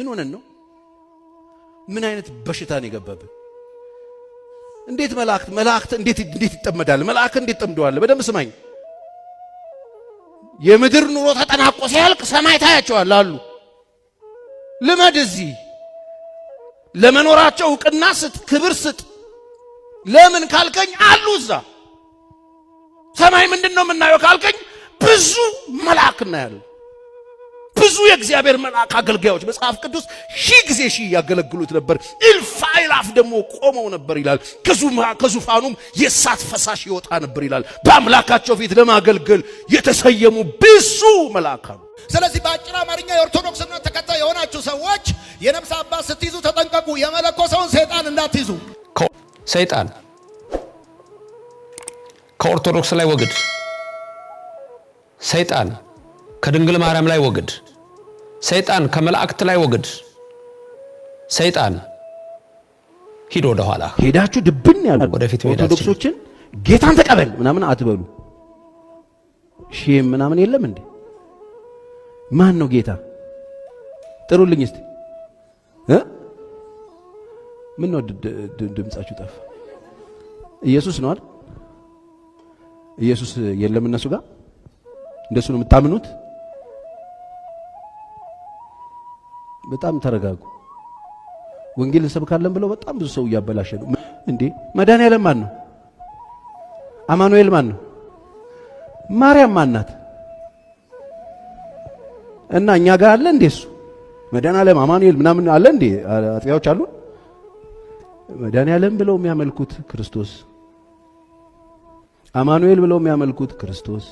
ምን ሆነን ነው? ምን አይነት በሽታ ነው የገባብን? እንዴት መላእክት እንዴት ይጠመዳል? መላእክት እንዴት ጠምደዋል? በደም ስማኝ። የምድር ኑሮ ተጠናቆ ሲያልቅ ሰማይ ታያቸዋል አሉ። ልመድ እዚህ ለመኖራቸው ዕውቅና ስጥ፣ ክብር ስጥ። ለምን ካልከኝ አሉ እዛ ሰማይ ምንድነው የምናየው ካልከኝ ብዙ መላእክት እናያለን። ብዙ የእግዚአብሔር መልአክ አገልጋዮች መጽሐፍ ቅዱስ ሺህ ጊዜ ያገለግሉት ነበር። እልፍ አእላፍ ደግሞ ቆመው ነበር ይላል። ከዙፋኑም የእሳት ፈሳሽ ይወጣ ነበር ይላል። በአምላካቸው ፊት ለማገልገል የተሰየሙ ብዙ መላእክት አሉ። ስለዚህ በአጭር አማርኛ የኦርቶዶክስ እምነት ተከታይ የሆናችሁ ሰዎች የነፍስ አባት ስትይዙ ተጠንቀቁ። የመለኮሰውን ሰይጣን እንዳትይዙ። ሰይጣን ከኦርቶዶክስ ላይ ወግድ። ሰይጣን ከድንግል ማርያም ላይ ወግድ። ሰይጣን ከመላእክት ላይ ወግድ። ሰይጣን ሂድ ወደ ኋላ። ሄዳችሁ ድብን ያሉ ወደፊት ኦርቶዶክሶችን ጌታን ተቀበል ምናምን አትበሉ። ሼም ምናምን የለም እንዴ? ማን ነው ጌታ? ጥሩልኝ እስቲ። ምን ነው ድምጻችሁ ጠፋ? ኢየሱስ ነው አይደል? ኢየሱስ የለም እነሱ ጋር። እንደሱ ነው የምታምኑት? በጣም ተረጋጉ። ወንጌል እንሰብካለን ብለው በጣም ብዙ ሰው እያበላሸ ነው እንዴ። መድኃኒዓለም ማን ነው? አማኑኤል ማን ነው? ማርያም ማን ናት? እና እኛ ጋር አለ እንዴ እሱ? መድኃኒዓለም አማኑኤል ምናምን አለ እንዴ? አጥያዎች አሉ። መድኃኒዓለም ብለው የሚያመልኩት ክርስቶስ፣ አማኑኤል ብለው የሚያመልኩት ክርስቶስ።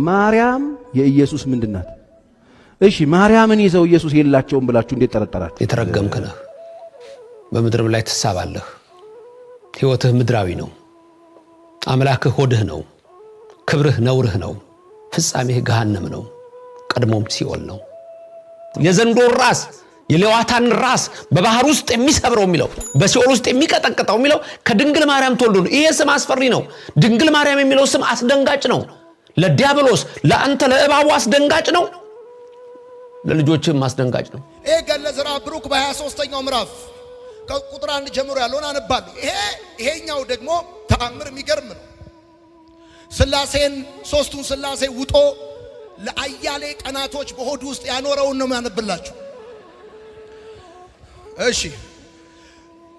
ማርያም የኢየሱስ ምንድናት? እሺ ማርያምን ይዘው ኢየሱስ የላቸውም ብላችሁ እንዴት ተረጠራችሁ? የተረገምክ ነህ። በምድርም ላይ ትሳባለህ። ሕይወትህ ምድራዊ ነው። አምላክህ ሆድህ ነው። ክብርህ ነውርህ ነው። ፍጻሜህ ገሃነም ነው። ቀድሞም ሲኦል ነው። የዘንዶ ራስ የሌዋታን ራስ በባህር ውስጥ የሚሰብረው የሚለው በሲኦል ውስጥ የሚቀጠቅጠው የሚለው ከድንግል ማርያም ተወልዶ ነው። ይሄ ስም አስፈሪ ነው። ድንግል ማርያም የሚለው ስም አስደንጋጭ ነው። ለዲያብሎስ ለአንተ ለእባቡ አስደንጋጭ ነው። ለልጆችም አስደንጋጭ ነው። ይሄ ገድለ ዘርዓ ብሩክ በ23ኛው ምዕራፍ ከቁጥር 1 ጀምሮ ያለውን አነባለሁ። ይሄኛው ደግሞ ተአምር የሚገርም ነው። ሥላሴን ሶስቱን ሥላሴ ውጦ ለአያሌ ቀናቶች በሆድ ውስጥ ያኖረውን ነው ያነብላችሁ። እሺ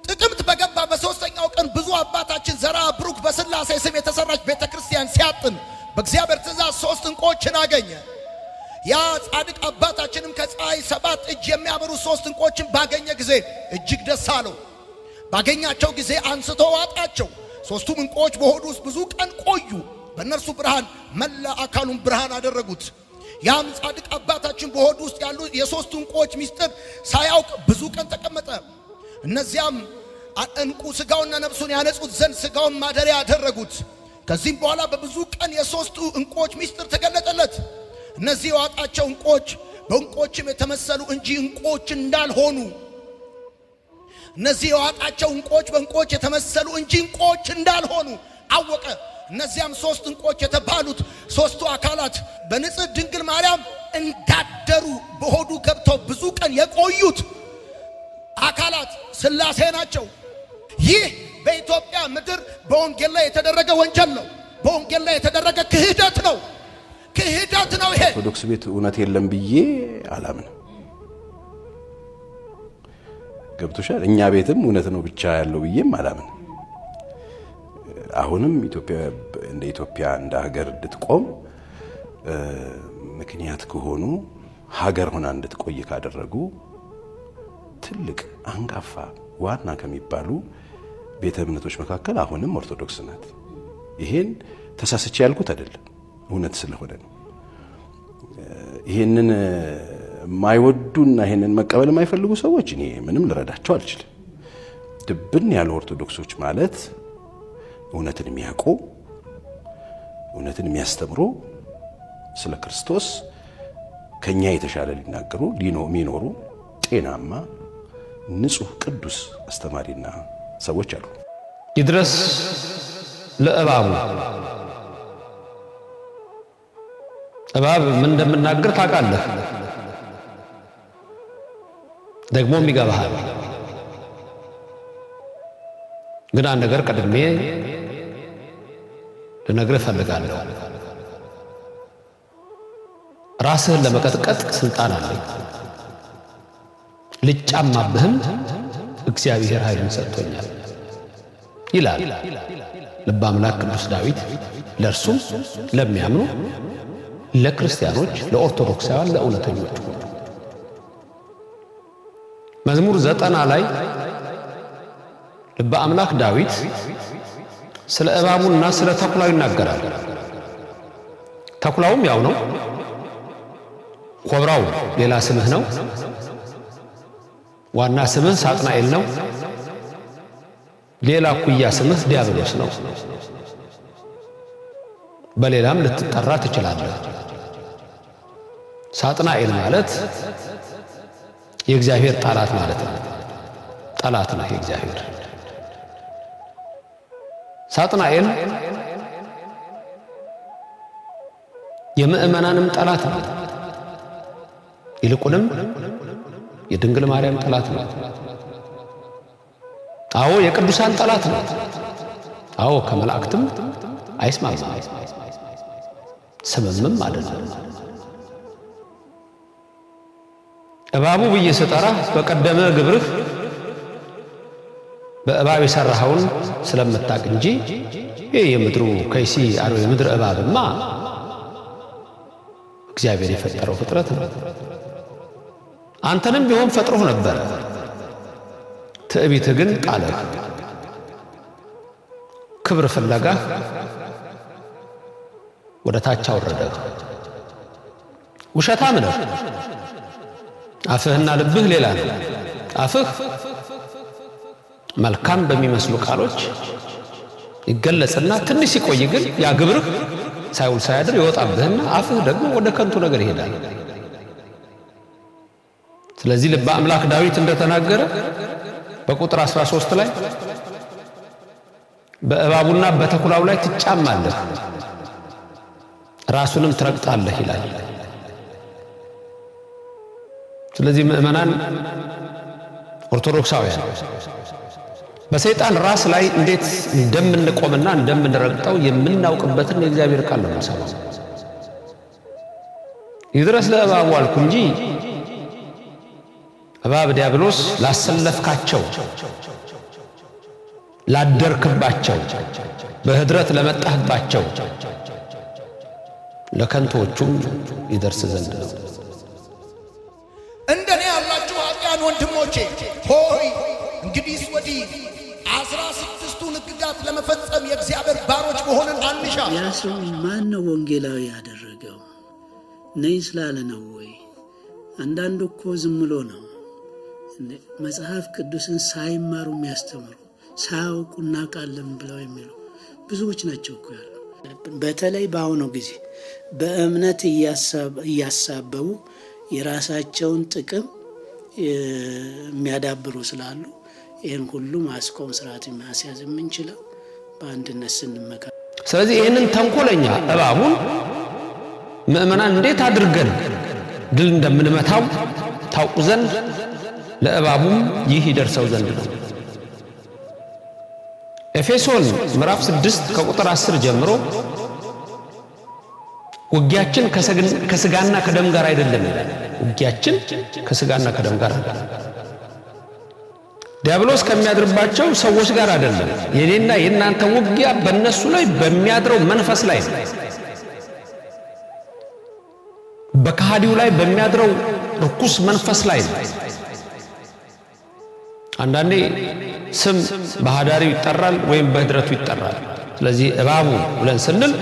ጥቅምት በገባ በ3ኛው ቀን ብዙ አባታችን ዘርዓ ብሩክ በሥላሴ ስም የተሰራች ቤተክርስቲያን ሲያጥን በእግዚአብሔር ትእዛዝ 3 ዕንቆችን አገኘ። ያ ጻድቅ አባታችንም ከፀሐይ 7 እጅ የሚያበሩ 3 ዕንቆችን ባገኘ ጊዜ እጅግ ደስ አለው። ባገኛቸው ጊዜ አንስቶ ዋጣቸው። 3ቱም ዕንቆች በሆዱ ውስጥ ብዙ ቀን ቆዩ። በእነርሱ ብርሃን መላ አካሉን ብርሃን አደረጉት። ያም ጻድቅ አባታችን በሆዱ ውስጥ ያሉ የ3ቱ ዕንቆች ምስጢር ሳያውቅ ብዙ ቀን ተቀመጠ። እነዚያም ዕንቁ ሥጋውና ነፍሱን ያነጹት ዘንድ ሥጋውን ማደሪያ አደረጉት። ከዚህም በኋላ በብዙ ቀን የ3ቱ ዕንቆች ምስጢር ተገለጠለት። እነዚህ የዋጣቸው ዕንቆች በዕንቆችም የተመሰሉ እንጂ ዕንቆች እንዳልሆኑ፣ እነዚህ የዋጣቸው ዕንቆች በዕንቆች የተመሰሉ እንጂ ዕንቆች እንዳልሆኑ አወቀ። እነዚያም 3 ዕንቆች የተባሉት 3ቱ አካላት በንጽሕት ድንግል ማርያም እንዳደሩ በሆዱ ገብተው ብዙ ቀን የቆዩት አካላት ሥላሴ ናቸው። ይህ በኢትዮጵያ ምድር በወንጌል ላይ የተደረገ ወንጀል ነው። በወንጌል ላይ የተደረገ ክህደት ነው። ክህደት ነው። ይሄ ኦርቶዶክስ ቤት እውነት የለም ብዬ አላምንም። ገብቶሻል? እኛ ቤትም እውነት ነው ብቻ ያለው ብዬም አላምንም። አሁንም ኢትዮጵያ እንደ ሀገር እንድትቆም ምክንያት ከሆኑ ሀገር ሆና እንድትቆይ ካደረጉ ትልቅ አንጋፋ ዋና ከሚባሉ ቤተ እምነቶች መካከል አሁንም ኦርቶዶክስ ናት። ይሄን ተሳስቼ ያልኩት አይደለም፣ እውነት ስለሆነ ነው። ይሄንን የማይወዱና ይሄንን መቀበል የማይፈልጉ ሰዎች እኔ ምንም ልረዳቸው አልችልም። ድብን ያሉ ኦርቶዶክሶች ማለት እውነትን የሚያውቁ እውነትን የሚያስተምሩ ስለ ክርስቶስ ከኛ የተሻለ ሊናገሩ የሚኖሩ ጤናማ ንጹህ ቅዱስ አስተማሪና ሰዎች አሉ። ይድረስ ለእባቡ። እባብ ምን እንደምናገር ታውቃለህ? ደግሞም ይገባሃል። ግን አንድ ነገር ቀድሜ ልነግርህ እፈልጋለሁ። ራስህን ለመቀጥቀጥ ስልጣን አለኝ። ልጫማብህም እግዚአብሔር ኃይልን ሰጥቶኛል ይላል ልበ አምላክ ቅዱስ ዳዊት ለእርሱም ለሚያምኑ ለክርስቲያኖች፣ ለኦርቶዶክሳውያን፣ ለእውነተኞች ሁሉ። መዝሙር 90 ላይ ልበ አምላክ ዳዊት ስለ እባቡና ስለ ተኩላው ይናገራል። ተኩላውም ያው ነው። ኮብራው ሌላ ስምህ ነው። ዋና ስምህ ሳጥናኤል ነው። ሌላ ኩያ ስምህ ዲያብሎስ ነው። በሌላም ልትጠራ ትችላለህ። ሳጥናኤል ማለት የእግዚአብሔር ጠላት ማለት ነው። ጠላት ነው የእግዚአብሔር። ሳጥናኤል የምእመናንም ጠላት ነው። ይልቁንም የድንግል ማርያም ጠላት ነው። አዎ የቅዱሳን ጠላት ነው። አዎ ከመላእክትም አይስማማም፣ ስምምም አይደለም። እባቡ ብዬ ስጠራ በቀደመ ግብርህ በእባብ የሰራኸውን ስለምታውቅ እንጂ ይህ የምድሩ ከይሲ አሮ የምድር እባብማ እግዚአብሔር የፈጠረው ፍጥረት ነው። አንተንም ቢሆን ፈጥሮህ ነበር። ትዕቢትህ ግን ጣለህ። ክብር ፍለጋህ ወደ ታች አወረደህ። ውሸታም ነህ። አፍህና ልብህ ሌላ ነው። አፍህ መልካም በሚመስሉ ቃሎች ይገለጽና ትንሽ ሲቆይ ግን ያ ግብርህ ሳይውል ሳያድር ይወጣብህና አፍህ ደግሞ ወደ ከንቱ ነገር ይሄዳል። ስለዚህ ልበ አምላክ ዳዊት እንደተናገረ በቁጥር 13 ላይ በእባቡና በተኩላው ላይ ትጫማለህ፣ ራሱንም ትረግጣለህ ይላል። ስለዚህ ምእመናን ኦርቶዶክሳውያን በሰይጣን ራስ ላይ እንዴት እንደምንቆምና እንደምንረግጠው የምናውቅበትን የእግዚአብሔር ቃል ነው የምንሰማው። ይድረስ ለእባቡ አልኩ እንጂ እባብ ዲያብሎስ ላሰለፍካቸው፣ ላደርክባቸው፣ በህድረት ለመጣህባቸው ለከንቶቹም ይደርስ ዘንድ ነው። እንደኔ ያላችሁ ኃጢያን ወንድሞቼ ሆይ እንግዲህ ወዲህ 16ቱን ሕግጋት ለመፈጸም የእግዚአብሔር ባሮች መሆንን አንሻ። ያ ሰው ማን ነው ወንጌላዊ ያደረገው? ነይ ስላለ ነው ወይ? አንዳንዱ እኮ ዝም ብሎ ነው መጽሐፍ ቅዱስን ሳይማሩ የሚያስተምሩ፣ ሳያውቁ እናውቃለን ብለው የሚሉ ብዙዎች ናቸው እኮ ያሉ። በተለይ በአሁኑ ጊዜ በእምነት እያሳበቡ የራሳቸውን ጥቅም የሚያዳብሩ ስላሉ ይህን ሁሉ ማስቆም፣ ስርዓት ማስያዝ የምንችለው በአንድነት ስንመካ። ስለዚህ ይህንን ተንኮለኛ እባቡን ምእመናን እንዴት አድርገን ድል እንደምንመታው ታውቁ ዘንድ ለእባቡም ይህ ይደርሰው ዘንድ ነው። ኤፌሶን ምዕራፍ 6 ከቁጥር 10 ጀምሮ ውጊያችን ከስጋና ከደም ጋር አይደለም ይላል። ውጊያችን ከስጋና ከደም ጋር አይደለም። ዲያብሎስ ከሚያድርባቸው ሰዎች ጋር አይደለም። የኔና የእናንተ ውጊያ በእነሱ ላይ በሚያድረው መንፈስ ላይ ነው። በከሃዲው ላይ በሚያድረው ርኩስ መንፈስ ላይ ነው። አንዳንዴ ስም በሃዳሪው ይጠራል ወይም በህድረቱ ይጠራል። ስለዚህ እባቡ ብለን ስንል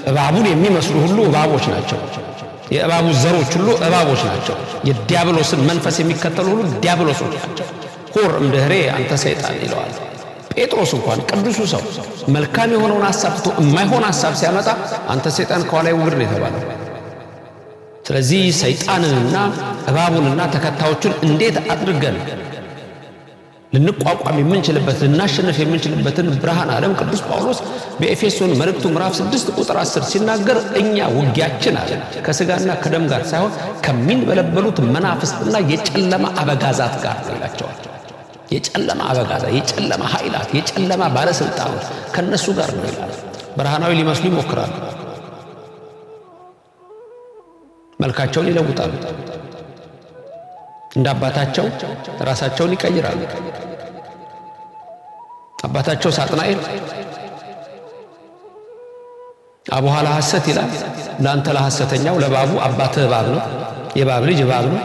እባቡን የሚመስሉ ሁሉ እባቦች ናቸው። የእባቡ ዘሮች ሁሉ እባቦች ናቸው። የዲያብሎስን መንፈስ የሚከተሉ ሁሉ ዲያብሎሶች ናቸው። ሁር እምድህሬ አንተ ሰይጣን ይለዋል ጴጥሮስ። እንኳን ቅዱሱ ሰው መልካም የሆነውን ሐሳብ ትቶ የማይሆን ሐሳብ ሲያመጣ አንተ ሰይጣን ከኋላ ውግር ነው የተባለው። ስለዚህ ሰይጣንንና እባቡንና ተከታዮቹን እንዴት አድርገን ልንቋቋም የምንችልበት ልናሸንፍ የምንችልበትን ብርሃን ዓለም ቅዱስ ጳውሎስ በኤፌሶን መልእክቱ ምዕራፍ 6 ቁጥር 10 ሲናገር እኛ ውጊያችን አለ ከስጋና ከደም ጋር ሳይሆን ከሚንበለበሉት መናፍስትና የጨለማ አበጋዛት ጋር ይላቸዋል። የጨለማ አበጋዛት፣ የጨለማ ኃይላት፣ የጨለማ ባለስልጣኖች ከነሱ ጋር ነው ይላል። ብርሃናዊ ሊመስሉ ይሞክራሉ፣ መልካቸውን ይለውጣሉ፣ እንደ አባታቸው ራሳቸውን ይቀይራሉ። አባታቸው ሳጥናኤል አቡሃ ለሐሰት ይላል። ለአንተ ለሐሰተኛው ለባቡ አባትህ እባብ ነው፣ የእባብ ልጅ እባብ ነው፣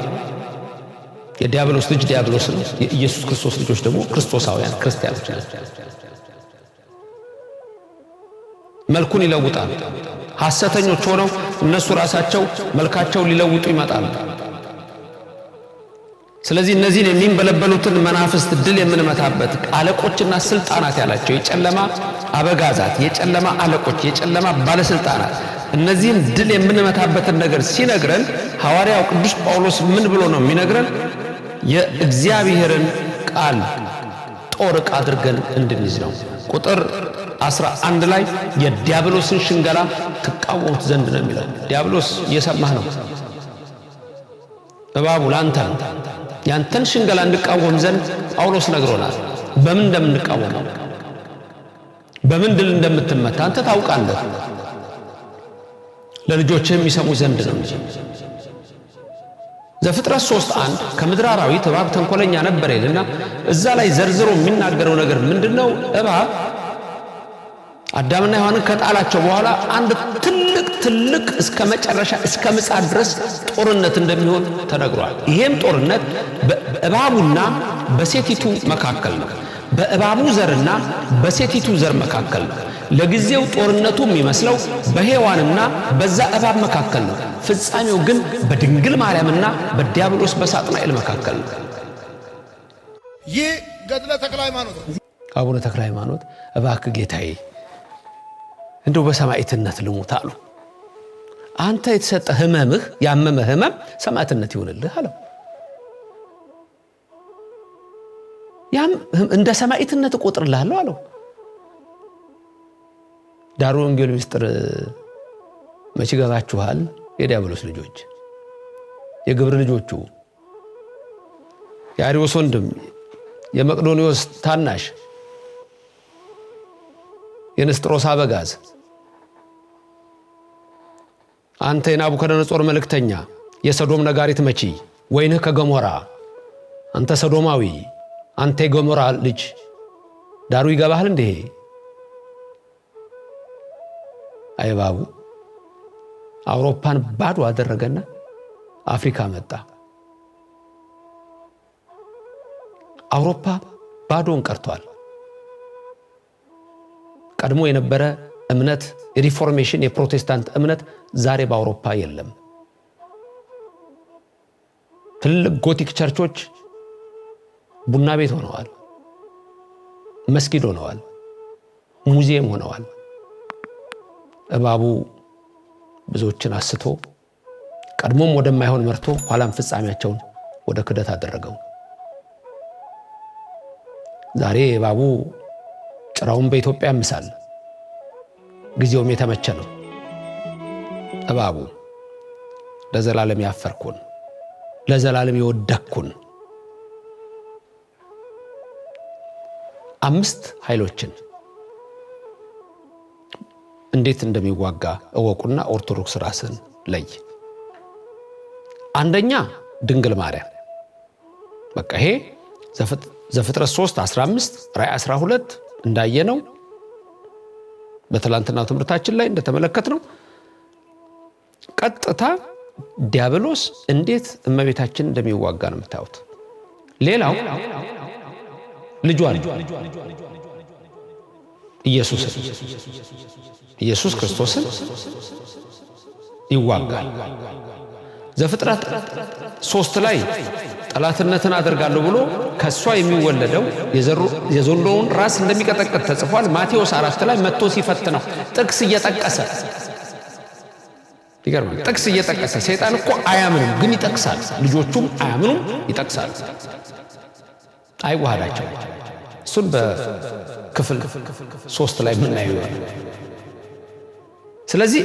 የዲያብሎስ ልጅ ዲያብሎስ ነው። የኢየሱስ ክርስቶስ ልጆች ደግሞ ክርስቶሳውያን ክርስቲያኖች ናቸው። መልኩን ይለውጣሉ። ሐሰተኞች ሆነው እነሱ ራሳቸው መልካቸውን ሊለውጡ ይመጣሉ። ስለዚህ እነዚህን የሚንበለበሉትን መናፍስት ድል የምንመታበት አለቆችና ስልጣናት ያላቸው የጨለማ አበጋዛት፣ የጨለማ አለቆች፣ የጨለማ ባለስልጣናት እነዚህን ድል የምንመታበትን ነገር ሲነግረን ሐዋርያው ቅዱስ ጳውሎስ ምን ብሎ ነው የሚነግረን? የእግዚአብሔርን ቃል ጦር ዕቃ አድርገን እንድንይዝ ነው። ቁጥር 11 ላይ የዲያብሎስን ሽንገላ ትቃወሙት ዘንድ ነው የሚለው። ዲያብሎስ እየሰማህ ነው። እባቡ ላንተ ነው። ያንተን ሽንገላ እንድቃወም ዘንድ ጳውሎስ ነግሮናል። በምን እንደምንቃወም በምን ድል እንደምትመታ አንተ ታውቃለህ። ለልጆችህም የሚሰሙ ዘንድ ነው እንጂ። ዘፍጥረት 3:1 ከምድር አራዊት እባብ ተንኮለኛ ነበር ይልና እዛ ላይ ዘርዝሮ የሚናገረው ነገር ምንድነው? እባብ አዳምና ሔዋንን ከጣላቸው በኋላ አንድ ትልቅ እስከ መጨረሻ እስከ ምጽአት ድረስ ጦርነት እንደሚሆን ተነግሯል። ይሄም ጦርነት በእባቡና በሴቲቱ መካከል ነው። በእባቡ ዘርና በሴቲቱ ዘር መካከል ነው። ለጊዜው ጦርነቱ የሚመስለው በሔዋንና በዛ እባብ መካከል ነው። ፍጻሜው ግን በድንግል ማርያምና በዲያብሎስ በሳጥናኤል መካከል ነው። ይህ ገድለ ተክለ ሃይማኖት አቡነ ተክለ ሃይማኖት እባክህ ጌታዬ እንደው በሰማዕትነት ልሙት አሉ። አንተ የተሰጠ ህመምህ ያመመ ህመም ሰማዕትነት ይሆንልህ አለው። ያም እንደ ሰማዕትነት እቆጥርልሃለሁ አለው። ዳሩ ወንጌል ምስጢር መቼ ገባችኋል? የዲያብሎስ ልጆች የግብር ልጆቹ የአርዮስ ወንድም የመቅዶኒዎስ ታናሽ የንስጥሮስ አበጋዝ አንተ የናቡከደነጾር መልእክተኛ የሰዶም ነጋሪት መቺ ወይንህ ከገሞራ አንተ ሰዶማዊ አንተ የገሞራ ልጅ ዳሩ ይገባሃል እንዴ? አይባቡ አውሮፓን ባዶ አደረገና አፍሪካ መጣ። አውሮፓ ባዶን ቀርቷል። ቀድሞ የነበረ እምነት የሪፎርሜሽን የፕሮቴስታንት እምነት ዛሬ በአውሮፓ የለም። ትልቅ ጎቲክ ቸርቾች ቡና ቤት ሆነዋል፣ መስጊድ ሆነዋል፣ ሙዚየም ሆነዋል። እባቡ ብዙዎችን አስቶ ቀድሞም ወደማይሆን መርቶ ኋላም ፍጻሜያቸውን ወደ ክደት አደረገው። ዛሬ እባቡ ጭራውን በኢትዮጵያ ያምሳል። ጊዜውም የተመቸ ነው። እባቡ ለዘላለም ያፈርኩን ለዘላለም የወደኩን 5 ኃይሎችን እንዴት እንደሚዋጋ እወቁና ኦርቶዶክስ ራስን ለይ። አንደኛ ድንግል ማርያም። በቃ ይሄ ዘፍጥረት 3:15 ራዕይ 12 እንዳየነው በትላንትናው ትምህርታችን ላይ እንደተመለከትነው ቀጥታ ዲያብሎስ እንዴት እመቤታችን እንደሚዋጋ ነው የምታዩት። ሌላው ልጇን ኢየሱስ ክርስቶስን ይዋጋል። ዘፍጥረት 3 ላይ ጠላትነትን አደርጋለሁ ብሎ ከሷ የሚወለደው የዘንዶውን ራስ እንደሚቀጠቅጥ ተጽፏል። ማቴዎስ 4 ላይ መጥቶ ሲፈትነው ጥቅስ እየጠቀሰ ይገርማል። ጥቅስ እየጠቀሰ ሰይጣን እኮ አያምንም ግን ይጠቅሳል። ልጆቹም አያምኑም ይጠቅሳል። አይዋሃዳቸው። እሱን በክፍል 3 ላይ የምናየው። ስለዚህ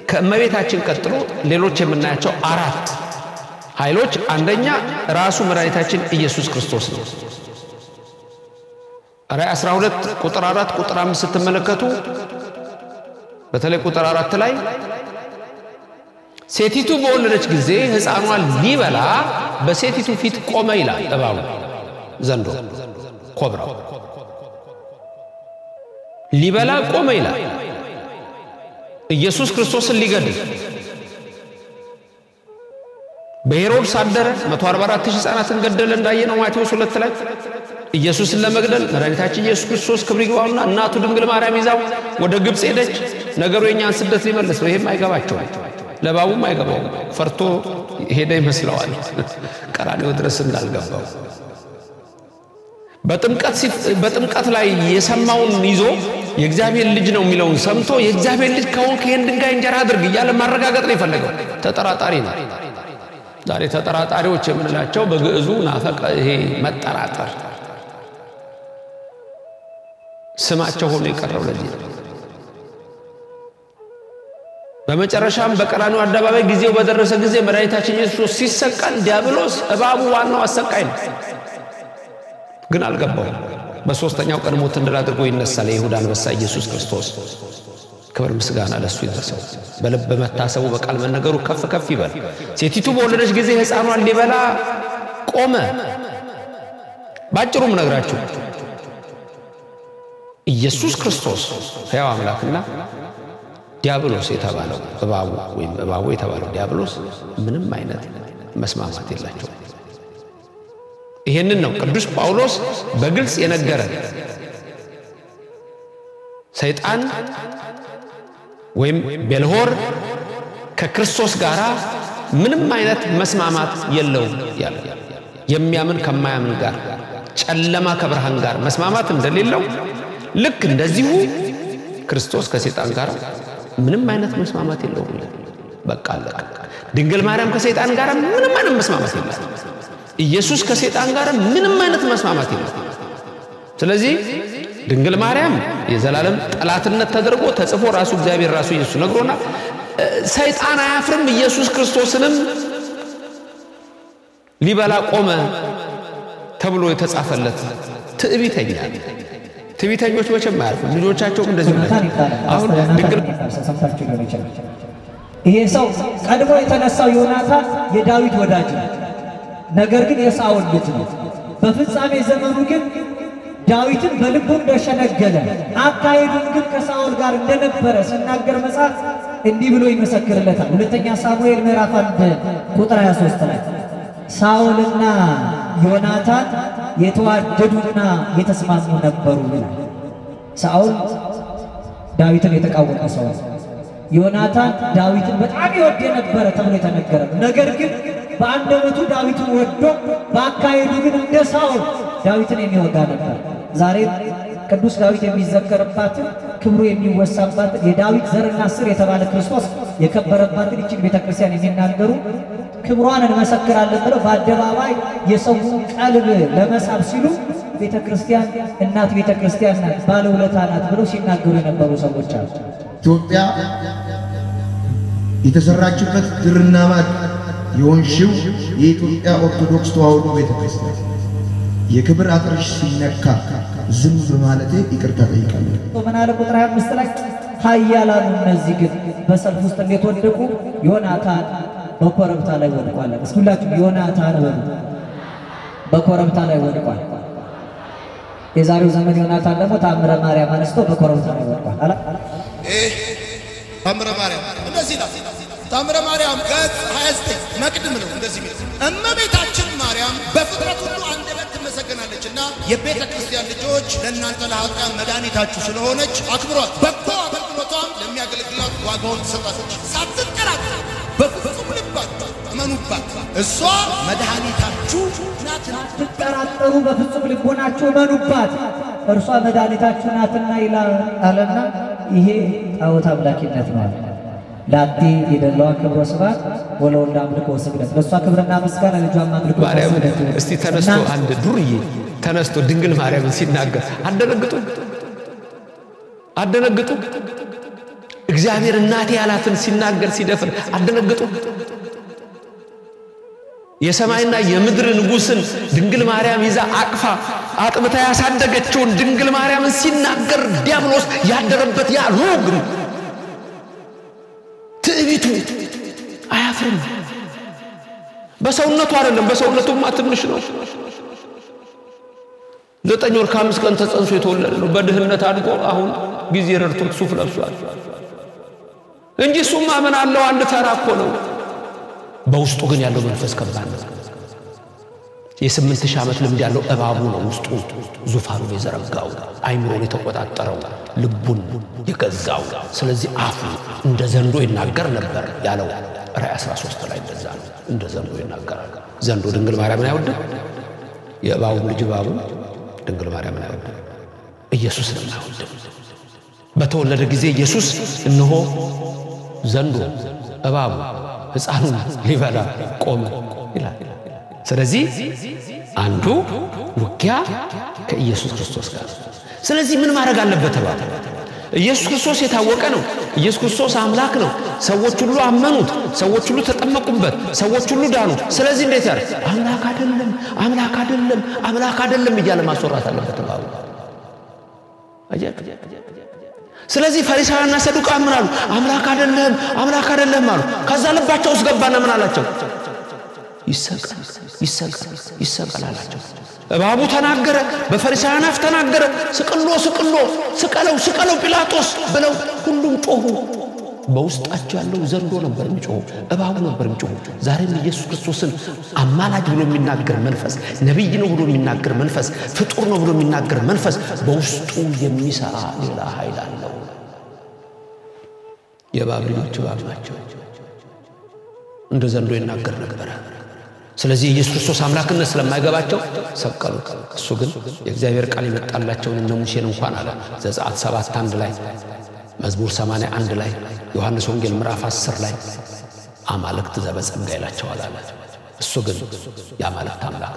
ከእመቤታችን ቀጥሎ ሌሎች የምናያቸው 4 ኃይሎች፣ አንደኛ ራሱ መድኃኒታችን ኢየሱስ ክርስቶስ ነው። ራዕይ 12 ቁጥር 4 ቁጥር 5 ስትመለከቱ በተለይ ቁጥር 4 ላይ ሴቲቱ በወለደች ጊዜ ሕፃኗን ሊበላ በሴቲቱ ፊት ቆመ ይላል። እባቡ ዘንዶ ኮብራው ሊበላ ቆመ ይላል። ኢየሱስ ክርስቶስን ሊገድል በሄሮድስ አደረ። 144,000 ሕፃናትን ገደለ እንዳየነው ማቴዎስ 2 ላይ። ኢየሱስን ለመግደል መድኃኒታችን ኢየሱስ ክርስቶስ ክብር ይግባውና እናቱ ድንግል ማርያም ይዛው ወደ ግብፅ ሄደች። ነገሩ የኛን ስደት ሊመልስ ነው። ይሄም አይገባቸው፣ ለባቡም አይገባው። ፈርቶ ሄደ ይመስለዋል ቀራንዮ ድረስ እንዳልገባው። በጥምቀት ላይ የሰማውን ይዞ የእግዚአብሔር ልጅ ነው የሚለውን ሰምቶ የእግዚአብሔር ልጅ ከሆንክ ይህን ድንጋይ እንጀራ አድርግ እያለ ማረጋገጥ ነው የፈለገው። ተጠራጣሪ ነው። ዛሬ ተጠራጣሪዎች የምንላቸው በግዕዙ ናፈቀ፣ ይሄ መጠራጠር ስማቸው ሆኖ የቀረው ለዚህ ነው። በመጨረሻም በቀራንዮ አደባባይ ጊዜው በደረሰ ጊዜ መድኃኒታችን ኢየሱስ ሲሰቀል ዲያብሎስ እባቡ ዋናው አሰቃይ ነው፣ ግን አልገባውም። በ3ኛው ቀን ሞት ድል አድርጎ ይነሳል። የይሁዳ አንበሳ ኢየሱስ ክርስቶስ ክብር ምስጋና ለሱ ይድረሰው። በልብ መታሰቡ በቃል መነገሩ ከፍ ከፍ ይበል። ሴቲቱ በወለደች ጊዜ ሕፃኗን ሊበላ ቆመ። ባጭሩም ነግራችሁ ኢየሱስ ክርስቶስ ሕያው አምላክና ዲያብሎስ የተባለው እባቡ የተባለው ዲያብሎስ ምንም አይነት መስማማት የላቸው። ይሄንን ነው ቅዱስ ጳውሎስ በግልጽ የነገረን። ሰይጣን ወይም ቤልሆር ከክርስቶስ ጋር ምንም አይነት መስማማት የለውም ያለ፣ የሚያምን ከማያምን ጋር፣ ጨለማ ከብርሃን ጋር መስማማት እንደሌለው ልክ እንደዚሁ ክርስቶስ ከሰይጣን ጋር ምንም አይነት መስማማት የለውም። በቃ አለቀ። ድንግል ማርያም ከሰይጣን ጋር ምንም አይነት መስማማት የለም። ኢየሱስ ከሰይጣን ጋር ምንም አይነት መስማማት የለም። ስለዚህ ድንግል ማርያም የዘላለም ጠላትነት ተደርጎ ተጽፎ ራሱ እግዚአብሔር ራሱ ኢየሱስ ነግሮና ሰይጣን አያፍርም። ኢየሱስ ክርስቶስንም ሊበላ ቆመ ተብሎ የተጻፈለት ትዕቢተኛ። ትዕቢተኞች መቼም አያርፉም። ልጆቻቸውም እንደዚህ ናቸው። አሁን ድንግል ሰምታችሁ ሊሆን ይችላል። ይሄ ሰው ቀድሞ የተነሳው ዮናታን የዳዊት ወዳጅ ነው። ነገር ግን የሳኦል ልጅ ነው። በፍጻሜ ዘመኑ ግን ዳዊትን በልቡ እንደሸነገለ አካሄዱን ግን ከሳኦል ጋር እንደነበረ ሲናገር መጽሐፍ እንዲህ ብሎ ይመሰክርለታል። 2ኛ ሳሙኤል ምዕራፍ 1 ቁጥር 23 ላይ ሳኦልና ዮናታን የተዋደዱና የተስማሙ ነበሩ ይላል። ሳኦል ዳዊትን የተቃወመ ሰው፣ ዮናታን ዳዊትን በጣም ይወድ የነበረ ተብሎ የተነገረ። ነገር ግን በአንደበቱ ዳዊትን ወዶ በአካሄዱ ግን እንደ ሳኦል ዳዊትን የሚወጋ ነበር። ዛሬ ቅዱስ ዳዊት የሚዘከርባትን ክብሩ የሚወሳባትን የዳዊት ዘርና ስር የተባለ ክርስቶስ የከበረባትን ይህችን ቤተክርስቲያን የሚናገሩ ክብሯን እንመሰክራለን ብለው በአደባባይ የሰውን ቀልብ ለመሳብ ሲሉ ቤተክርስቲያን እናት ቤተክርስቲያን ናት፣ ባለውለታ ናት ብለው ሲናገሩ የነበሩ ሰዎች አሉ። ኢትዮጵያ የተሰራችበት ድርና ማግ የሆንሽው የኢትዮጵያ ኦርቶዶክስ ተዋሕዶ ቤተክርስቲያን የክብር አጥርሽ ሲነካ ዝም በማለቴ ይቅርታ ጠይቃለሁ። በመናለ ቁጥር 25 ላይ ኃያላኑ እነዚህ ግን በሰልፍ ውስጥ እንዴት ወደቁ? ዮናታን በኮረብታ ላይ ወድቋል። እስኪ ሁላችሁ ዮናታን በሉ። በኮረብታ ላይ ወድቋል። የዛሬው ዘመን ዮናታን ደግሞ ታምረ ማርያም አንስቶ በኮረብታ ላይ ወድቋል። ታምረ ማርያም እንደዚህ ነው። ታምረ ማርያም ገጽ 29 መቅድም ነው እንደዚህ ነው። እመቤታችን ማርያም በፍጥረት ሁሉ አንደበት ትመሰገናለችና የቤተ ክርስቲያን ልጆች ለእናንተ ለኃጥአን መድኃኒታችሁ ስለሆነች አክብሯት። በጎ አገልግሎቷም ለሚያገለግላት ዋጋውን ትሰጣለች። ሳትጠራጠሩ በፍጹም ልባችሁ እመኑባት፣ እሷ መድኃኒታችሁ ናት። ሳትጠራጠሩ በፍጹም ልቦናችሁ እመኑባት፣ እርሷ መድኃኒታችሁ ናትና ይላልና ይሄ ጣዖት አምላኪነት ነው። ላቲ የደላዋ ክብረ ስብሐት ወለወልድ አምልኮ ስግደት ለእሷ ክብርና ምስጋና ለልጇም አምልኮ ስግደት። እስቲ ተነስቶ አንድ ዱርዬ ተነስቶ ድንግል ማርያምን ሲናገር አደነግጡ? እግዚአብሔር እናቴ ያላትን ሲናገር ሲደፍር አደነግጡ? የሰማይና የምድር ንጉሥን ድንግል ማርያም ይዛ አቅፋ አጥብታ ያሳደገችውን ድንግል ማርያምን ሲናገር ዲያብሎስ ያደረበት ያ ሎግም ትዕቢቱ አያፍርም። በሰውነቱ አይደለም፣ በሰውነቱማ ትንሽ ነው። 9 ወር ከ5 ቀን ተጸንሶ የተወለደ ነው። በድህነት አድጎ አሁን ጊዜ ረድቶት ሱፍ ለብሷል እንጂ እሱማ ምን አለው? አንድ ተራ እኮ ነው። በውስጡ ግን ያለው መንፈስ ከባድ ነው። የ8000 ዓመት ልምድ ያለው እባቡ ነው ውስጡ ዙፋኑን የዘረጋው፣ አይምሮን የተቆጣጠረው፣ ልቡን የገዛው። ስለዚህ አፉ እንደ ዘንዶ ይናገር ነበር ያለው ራእይ 13 ላይ እንደዛ ነው። እንደ ዘንዶ ይናገራል። ዘንዶ ድንግል ማርያምን አይወድም። የእባቡ ልጅ እባቡ ድንግል ማርያምን አይወድም። ኢየሱስን አይወድም። በተወለደ ጊዜ ኢየሱስ እነሆ ዘንዶ እባቡ ሕፃኑን ሊበላ ቆመ ይላል። ስለዚህ አንዱ ውጊያ ከኢየሱስ ክርስቶስ ጋር። ስለዚህ ምን ማድረግ አለበት? ኢየሱስ ክርስቶስ የታወቀ ነው። ኢየሱስ ክርስቶስ አምላክ ነው። ሰዎች ሁሉ አመኑት፣ ሰዎች ሁሉ ተጠመቁበት፣ ሰዎች ሁሉ ዳኑ። ስለዚህ እንዴት ያር አምላክ አይደለም እያለ ማስወራት አለበት ባሉ። ስለዚህ ፈሪሳውያንና ሰዱቃን ምን አሉ? አምላክ አይደለም አሉ። ከዛ ልባቸው ውስጥ ገባና ምን አላቸው? ይሰቀል አላቸው። እባቡ ተናገረ፣ በፈሪሳውያን አፍ ተናገረ። ስቀለው ጲላጦስ ብለው ሁሉም ጮሁ። በውስጣቸው ያለው ዘንዶ ነበር የሚጮሁ፣ እባቡ ነበር የሚጮሁ። ዛሬም ኢየሱስ ክርስቶስን አማላጅ ብሎ የሚናገር መንፈስ፣ ነቢይ ነው ብሎ የሚናገር መንፈስ፣ ፍጡር ነው ብሎ የሚናገር መንፈስ በውስጡ የሚሰራ ሌላ ኃይል አለው። የእባብ ልጆች እባብ ናቸው። እንደ ዘንዶ ይናገር ነበረ። ስለዚህ ኢየሱስ ክርስቶስ አምላክነት ስለማይገባቸው ሰቀሉት። እሱ ግን የእግዚአብሔር ቃል የመጣላቸውን እነ ሙሴን እንኳን አለ ዘጸአት 7:1 ላይ፣ መዝሙር 81 ላይ፣ ዮሐንስ ወንጌል ምዕራፍ 10 ላይ አማልክት ዘበጸጋ ይላቸዋል አለ። እሱ ግን የአማልክት አምላክ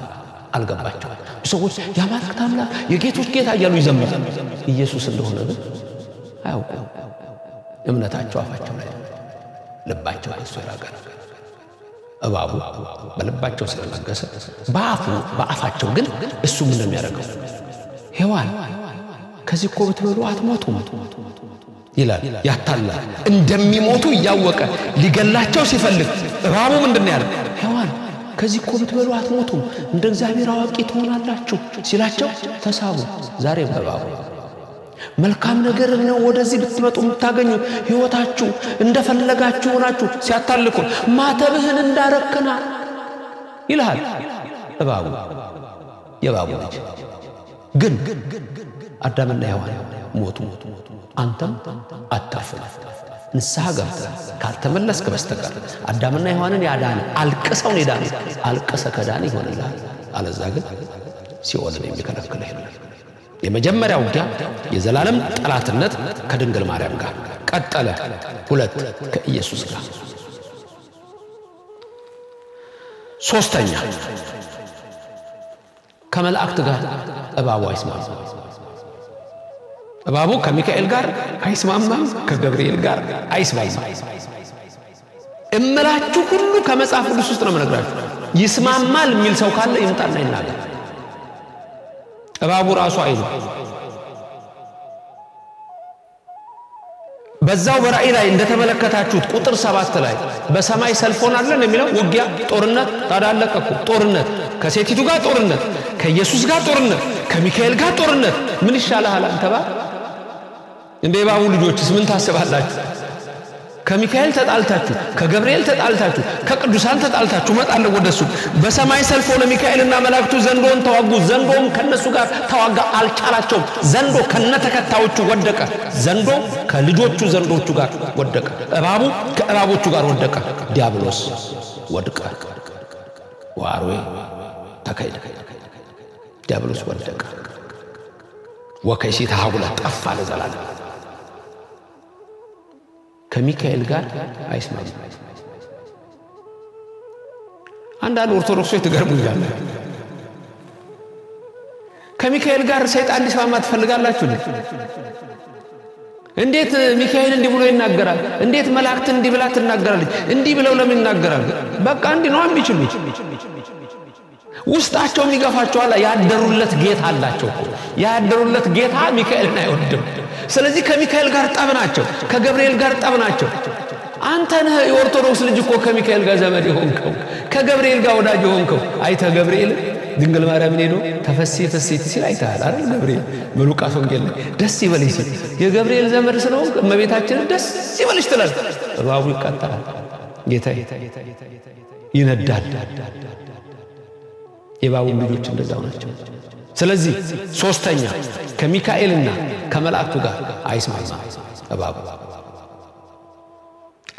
አልገባቸው። ሰዎች የአማልክት አምላክ የጌቶች ጌታ እያሉ ይዘምራሉ። ኢየሱስ እንደሆነ ግን አያውቁም። እምነታቸው አፋቸው ላይ፣ ልባቸው ከእሱ የራቀ ነው። እባቡ በልባቸው ስለነገሰ በአፋቸው ግን እሱ ምን እንደሚያደርገው ሔዋን ከዚህ እኮ ብትበሉ አትሞቱም ይላል። ያታላል። እንደሚሞቱ እያወቀ ሊገላቸው ሲፈልግ እባቡ ምንድነው ያለው? ሔዋን ከዚህ እኮ ብትበሉ አትሞቱም፣ እንደ እግዚአብሔር አዋቂ ትሆናላችሁ ሲላቸው ተሳቡ። ዛሬ በእባቡ መልካም ነገር ነው ወደዚህ ብትመጡ የምታገኙ፣ ሕይወታችሁ እንደፈለጋችሁ ሆናችሁ ሲያታልኩ ማተብህን እንዳረከና ይልሃል እባቡ። የእባቡ ልጅ ግን አዳምና ሔዋን ሞቱ። አንተም አታፍል። ንስሐ ገብተህ ካልተመለስክ በስተቀር አዳምና ሔዋንን ያዳነ አልቅሰውን የዳነ አልቅሰ ከዳነ ይሆንልሃል። አለዛ ግን ሲኦልን የሚከለክልህ ይሆናል። የመጀመሪያው ውጊያ የዘላለም ጠላትነት ከድንግል ማርያም ጋር ቀጠለ። 2 ከኢየሱስ ጋር። 3ኛ ከመላእክት ጋር እባቡ አይስማማም። እባቡ ከሚካኤል ጋር አይስማማም፣ ከገብርኤል ጋር አይስማማም። እምላችሁ ሁሉ ከመጽሐፍ ቅዱስ ውስጥ ነው የምነግራችሁ። ይስማማል የሚል ሰው ካለ ይምጣና ይናገር። እባቡ ራሱ አይሉ በዛው በራእይ ላይ እንደተመለከታችሁት ቁጥር 7 ላይ በሰማይ ሰልፍ ሆናለን የሚለው ውጊያ፣ ጦርነት ታዳለቀኩ። ጦርነት ከሴቲቱ ጋር ጦርነት፣ ከኢየሱስ ጋር ጦርነት፣ ከሚካኤል ጋር ጦርነት። ምን ይሻላል አንተባ? እንደ እባቡ ልጆችስ ምን ታስባላችሁ? ከሚካኤል ተጣልታችሁ፣ ከገብርኤል ተጣልታችሁ፣ ከቅዱሳን ተጣልታችሁ መጣለው ወደሱ። በሰማይ ሰልፍ ሆነ። ሚካኤልና መላእክቱ ዘንዶን ተዋጉ። ዘንዶም ከነሱ ጋር ተዋጋ፣ አልቻላቸውም። ዘንዶ ከነተከታዮቹ ወደቀ። ዘንዶ ከልጆቹ ዘንዶቹ ጋር ወደቀ። እባቡ ከእባቦቹ ጋር ወደቀ። ዲያብሎስ ወደቀ። ዋርዌ ተከይደ። ዲያብሎስ ወደቀ። ወከይሲ ተሐውለ ጠፋ ለዘላለም። ከሚካኤል ጋር አይስማማም። አንዳንድ ኦርቶዶክሶች ትገርሙኛል። ከሚካኤል ጋር ሰይጣን እንዲስማማ ትፈልጋላችሁ? እንዴት ሚካኤል እንዲህ ብሎ ይናገራል? እንዴት መላእክት እንዲህ ብላ ትናገራለች? እንዲህ ብለው ለምን ይናገራሉ? በቃ እንዲህ ነው የሚችሉት። ውስጣቸው የሚገፋቸዋል። ያደሩለት ጌታ አላቸው እኮ። ያደሩለት ጌታ ሚካኤልን አይወድም። ስለዚህ ከሚካኤል ጋር ጠብ ናቸው፣ ከገብርኤል ጋር ጠብ ናቸው። አንተ ነህ የኦርቶዶክስ ልጅ እኮ ከሚካኤል ጋር ዘመድ የሆንከው፣ ከገብርኤል ጋር ወዳጅ የሆንከው። አይተ ገብርኤል ድንግል ማርያምን ሄዶ ተፈሲ ተሴት ሲል አይተሃል አይደል? ገብርኤል በሉቃስ ወንጌል ላይ ደስ ይበልሽ ሲል የገብርኤል ዘመድ ስለሆንክ እመቤታችንን ደስ ይበልሽ ትላለህ። እባቡ ይቃጠላል፣ ጌታ ይነዳል። የእባቡ ልጆች እንደዛው ናቸው። ስለዚህ ሶስተኛ ከሚካኤልና ከመላእክቱ ጋር አይስማማም እባቡ።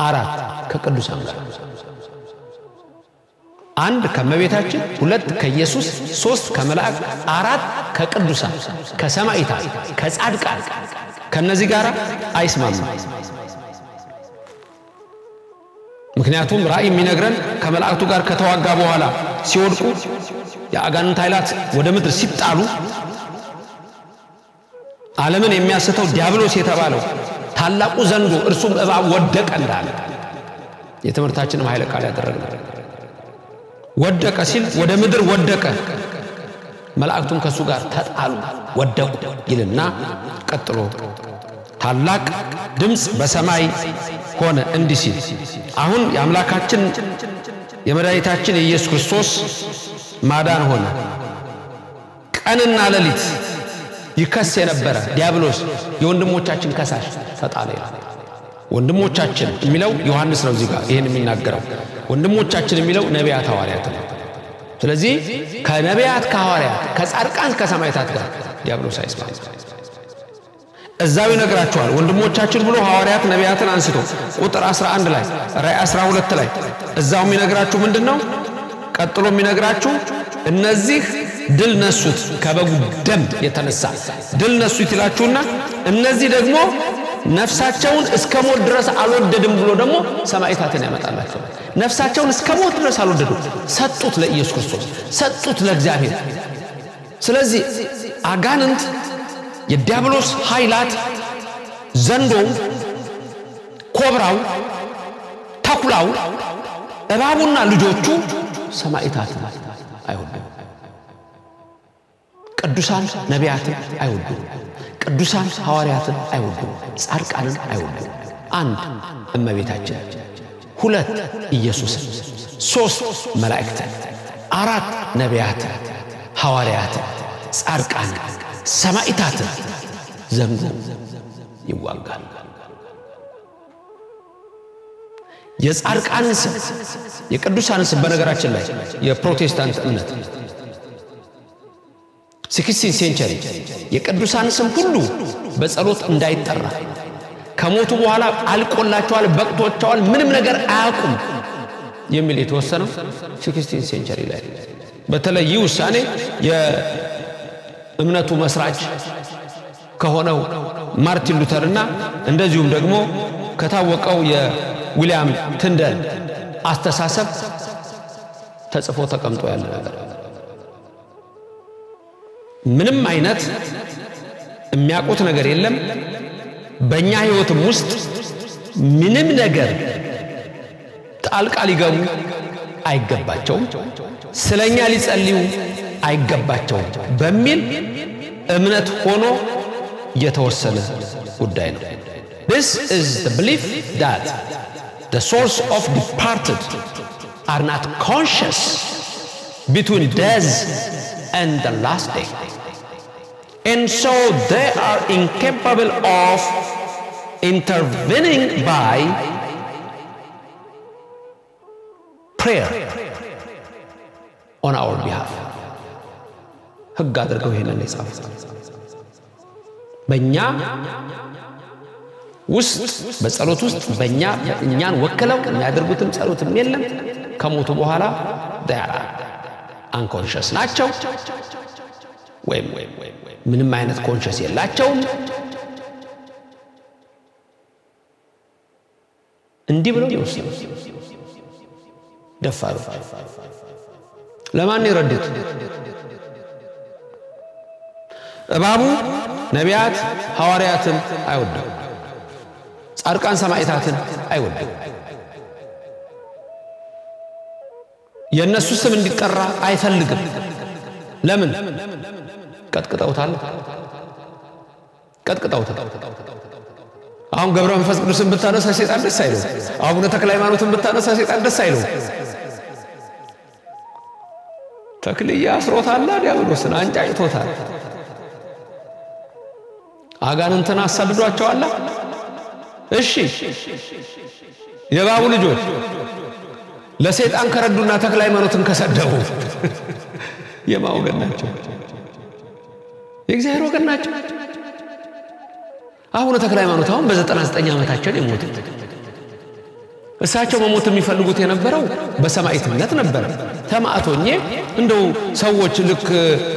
አራት ከቅዱሳን ጋር፣ አንድ ከመቤታችን፣ ሁለት ከኢየሱስ፣ ሶስት ከመላእክት፣ አራት ከቅዱሳን ከሰማዕታት ከጻድቃን ከነዚህ ጋር አይስማማም። ምክንያቱም ራእይ የሚነግረን ከመላእክቱ ጋር ከተዋጋ በኋላ ሲወድቁ የአጋንንት ኃይላት ወደ ምድር ሲጣሉ ዓለምን የሚያስተው ዲያብሎስ የተባለው ታላቁ ዘንዶ እርሱም እባብ ወደቀ እንዳለ የትምህርታችንም ኃይለ ቃል ያደረግነው ወደቀ ሲል ወደ ምድር ወደቀ፣ መላእክቱም ከሱ ጋር ተጣሉ ወደቁ ይልና ቀጥሎ ታላቅ ድምፅ በሰማይ ሆነ እንዲህ ሲል አሁን የአምላካችን የመድኃኒታችን የኢየሱስ ክርስቶስ ማዳን ሆነ። ቀንና ሌሊት ይከስ የነበረ ዲያብሎስ የወንድሞቻችን ከሳሽ ተጣለ ይላል። ወንድሞቻችን የሚለው ዮሐንስ ነው። እዚህ ጋር ይሄን የሚናገረው ወንድሞቻችን የሚለው ነቢያት ሐዋርያት ነው። ስለዚህ ከነቢያት ከሐዋርያት ከጻድቃን ከሰማዕታት ጋር ዲያብሎስ አይስማማም። እዛው ይነግራቸዋል። ወንድሞቻችን ብሎ ሐዋርያት ነቢያትን አንስቶ ቁጥር 11 ላይ ራእይ 12 ላይ እዛው የሚነግራችሁ ምንድነው? ቀጥሎ የሚነግራችሁ እነዚህ ድል ነሱት ከበጉ ደም የተነሳ ድል ነሱት ይላችሁና እነዚህ ደግሞ ነፍሳቸውን እስከ ሞት ድረስ አልወደድም ብሎ ደግሞ ሰማዕታትን ያመጣላቸው። ነፍሳቸውን እስከ ሞት ድረስ አልወደዱ፣ ሰጡት ለኢየሱስ ክርስቶስ፣ ሰጡት ለእግዚአብሔር። ስለዚህ አጋንንት የዲያብሎስ ኃይላት ዘንዶው፣ ኮብራው፣ ተኩላው፣ እባቡና ልጆቹ ሰማዕታትን አይወዱም። ቅዱሳን ነቢያትን አይወዱም። ቅዱሳን ሐዋርያትን አይወዱም። ጻድቃንን አይወዱም። አንድ እመቤታችን፣ ሁለት ኢየሱስን፣ ሶስት መላእክትን፣ አራት ነቢያትን፣ ሐዋርያትን፣ ጻድቃንን፣ ሰማዕታትን ዘንዶ ይዋጋል። የጻድቃንን ስም የቅዱሳንን ስም በነገራችን ላይ የፕሮቴስታንት እምነት 16 ሴንቸሪ የቅዱሳን ስም ሁሉ በጸሎት እንዳይጠራ ከሞቱ በኋላ አልቆላቸዋል፣ በቅቶቻዋል፣ ምንም ነገር አያውቁም የሚል የተወሰነው 16 ሴንቸሪ ላይ። በተለይ ይህ ውሳኔ የእምነቱ መስራች ከሆነው ማርቲን ሉተርና እንደዚሁም ደግሞ ከታወቀው የዊሊያም ትንደል አስተሳሰብ ተጽፎ ተቀምጦ ያለ ነገር። ምንም አይነት የሚያውቁት ነገር የለም። በእኛ ሕይወትም ውስጥ ምንም ነገር ጣልቃ ሊገቡ አይገባቸውም፣ ስለኛ ሊጸልዩ አይገባቸውም በሚል እምነት ሆኖ የተወሰነ ጉዳይ ነው። This is the belief that the souls of departed are not conscious between death and the last day, and so they are incapable of intervening by prayer on our behalf. ሕግ አድርገው ይሄንን የጻፉት በእኛ ውስጥ በጸሎት ውስጥ እኛን ወክለው የሚያደርጉትም ጸሎትም የለም። ከሞቱ በኋላ አንኮንሸስ ናቸው ወይም ምንም አይነት ኮንሸስ የላቸውም። እንዲህ ብለው ይወስኑ ደፋሩ። ለማን ይረዱት? እባቡ ነቢያት ሐዋርያትን አይወድም። ጻድቃን ሰማዕታትን አይወድም። የእነሱ ስም እንዲጠራ አይፈልግም። ለምን? ቀጥቅጠውታል። አሁን ገብረ መንፈስ ቅዱስን ብታነሳ ሰይጣን ደስ አይለው። አቡነ ተክለ ሃይማኖትን ብታነሳ ሰይጣን ደስ አይለው። ተክልያ አስሮታል፣ ዲያብሎስን አንጫጭቶታል። አጋንንትን አሳድዷቸዋል። እሺ የእባቡ ልጆች ለሰይጣን ከረዱና ተክለ ሃይማኖትን ከሰደቡ የማን ወገን ናቸው? የእግዚአብሔር ወገን ናቸው። አቡነ ተክለ ሃይማኖት አሁን በ99 ዓመታቸው የሞቱት። እሳቸው መሞት የሚፈልጉት የነበረው በሰማዕትነት ነበር። ተማዕቶኜ እንደው ሰዎች ልክ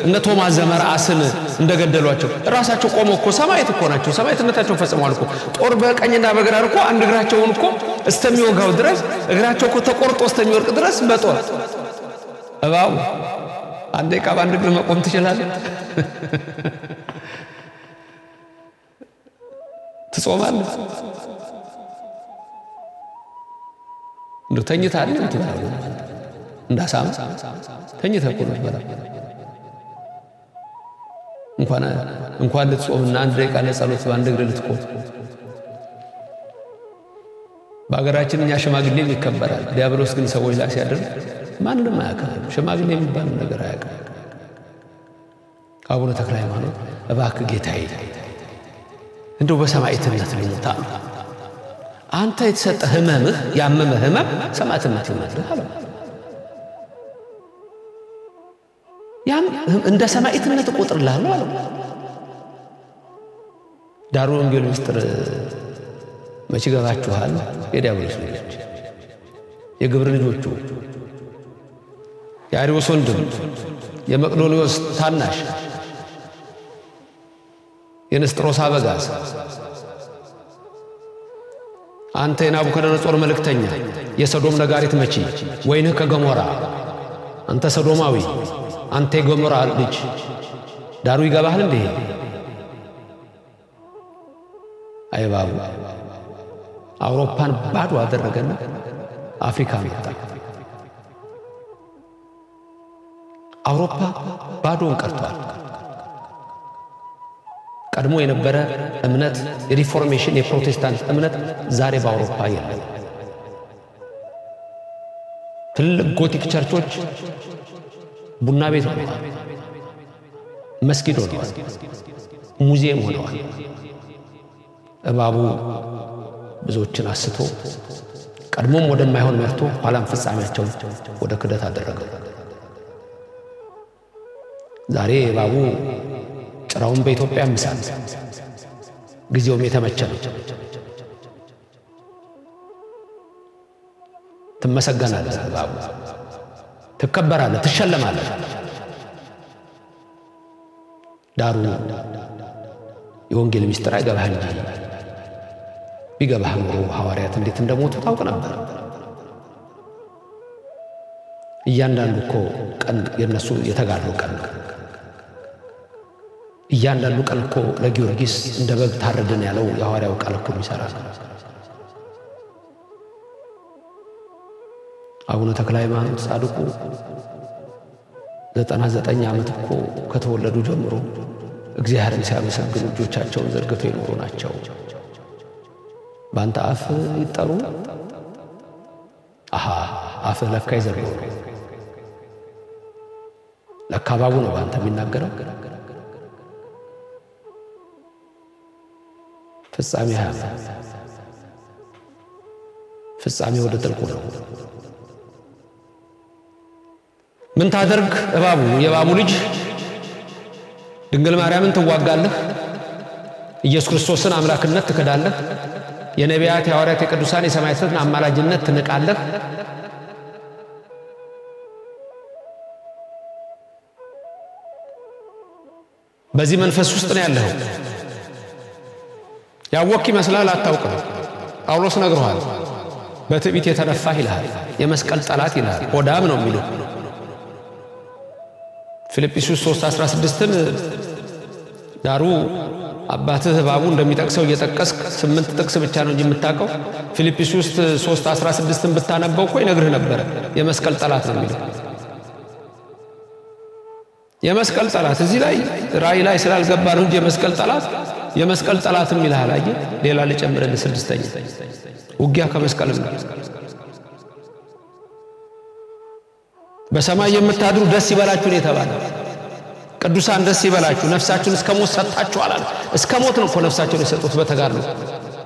እነ ቶማስ ዘመርዓስን እንደገደሏቸው ራሳቸው ቆመው እኮ ሰማዕት እኮ ናቸው። ሰማዕትነታቸው ፈጽመዋል እኮ። ጦር በቀኝና በግራ እኮ አንድ እግራቸውን እኮ እስተሚወጋው ድረስ እግራቸው እኮ ተቆርጦ እስተሚወርቅ ድረስ በጦር እባቡ አንዴ ቃ በአንድ እግር መቆም ትችላለህ? ትጾማለህ? እንደው ተኝታለህ? እንዳሳም ተኝተህ እኮ ነበር። እንኳን ልትጾምና አንድ ደቂቃ ለጸሎት በአንድ እግር ልትቆም። በአገራችን እኛ ሽማግሌም ይከበራል። ዲያብሎስ ግን ሰዎች ላይ ሲያደርግ ማንንም አያከብርም። ሽማግሌ የሚባል ነገር አያውቅም። አቡነ ተክለ ሃይማኖት እባክህ ጌታዬ እንደው በሰማዕትነት ልሙት አሉ። አንተ የተሰጠ ህመምህ ያመመህ ህመም ሰማዕትነት ይመልህ አለ። ያም እንደ ሰማዕትነት እቆጥርልሃለሁ አለ። ዳሩ ወንጌል ምስጢር መቼ ገባችኋል? የዲያብሎስ ልጆች የግብር ልጆቹ የአርዮስ ወንድም የመቅዶንዮስ ታናሽ የንስጥሮስ አበጋዝ አንተ የናቡከደነጾር መልእክተኛ የሰዶም ነጋሪት መቺ ወይንህ ከገሞራ አንተ ሰዶማዊ አንተ የገሞራ ልጅ ዳሩ ይገባሃል እንዴ? አይባቡ አውሮፓን ባዶ አደረገና አፍሪካ መጣ። አውሮፓ ባዶን ቀርቷል። ቀድሞ የነበረ እምነት የሪፎርሜሽን የፕሮቴስታንት እምነት ዛሬ በአውሮፓ የለም። ትልቅ ጎቲክ ቸርቾች ቡና ቤት ሆነዋል፣ መስጊድ ሆነዋል፣ ሙዚየም ሆነዋል። እባቡ ብዙዎችን አስቶ ቀድሞም ወደማይሆን መርቶ ኋላም ፍጻሜያቸው ወደ ክደት አደረገው። ዛሬ እባቡ ጭራውን በኢትዮጵያ ምሳል ጊዜውም የተመቸ ነው። ትመሰገናለህ እባቡ፣ ትከበራለህ፣ ትሸለማለህ። ዳሩ የወንጌል ምስጢር አይገባህ እንጂ ቢገባህ ኖሮ ሐዋርያት እንዴት እንደሞቱ ታውቅ ነበር። እያንዳንዱ እኮ ቀን የነሱ የተጋድሎ ቀን ነው። እያንዳንዱ ቀን እኮ ለጊዮርጊስ እንደ በግ ታረድን ያለው የሐዋርያው ቃል እኮ የሚሰራ ነው። አቡነ ተክለ ሃይማኖት ጻድቁ 99 ዓመት እኮ ከተወለዱ ጀምሮ እግዚአብሔርን ሲያመሰግኑ እጆቻቸውን ዘርግተው የኖሩ ናቸው። በአንተ አፍ ይጠሩ አፍህ ለካ ይዘርገው ለካ እባቡ ነው በአንተ የሚናገረው። ፍጻሜ ወደ ጥልቁ ነው። ምን ታደርግ እባቡ? የእባቡ ልጅ ድንግል ማርያምን ትዋጋለህ፣ ኢየሱስ ክርስቶስን አምላክነት ትክዳለህ፣ የነቢያት የሐዋርያት የቅዱሳን የሰማዕታትን አማላጅነት ትንቃለህ። በዚህ መንፈስ ውስጥ ነው ያለው። ያወክ ይመስላል፣ አታውቅም። ጳውሎስ ነግሮሃል። በትዕቢት የተነፋህ ይልሃል፣ የመስቀል ጠላት ይልሃል፣ ሆዳም ነው የሚሉ ፊልጵስዩስ 3:16ን ዳሩ አባትህ እባቡ እንደሚጠቅሰው እየጠቀስክ 8 ጥቅስ ብቻ ነው እንጂ የምታውቀው ፊልጵስዩስ 3:16ን ብታነበው እኮ ይነግርህ ነበር። የመስቀል ጠላት ነው የሚለው የመስቀል ጠላት እዚህ ላይ ራእይ ላይ ስላልገባ ነው እንጂ የመስቀል ጠላትም ይልሃል። አየህ ሌላ ልጨምርልህ 6ኛ ውጊያ ከመስቀል ነው። በሰማይ የምታድሩ ደስ ይበላችሁ ነው የተባለው። ቅዱሳን ደስ ይበላችሁ ነፍሳችሁን እስከ ሞት ሰጣችኋል አለ። እስከ ሞት ነው እኮ ነፍሳቸውን የሰጡት በተጋድሎ።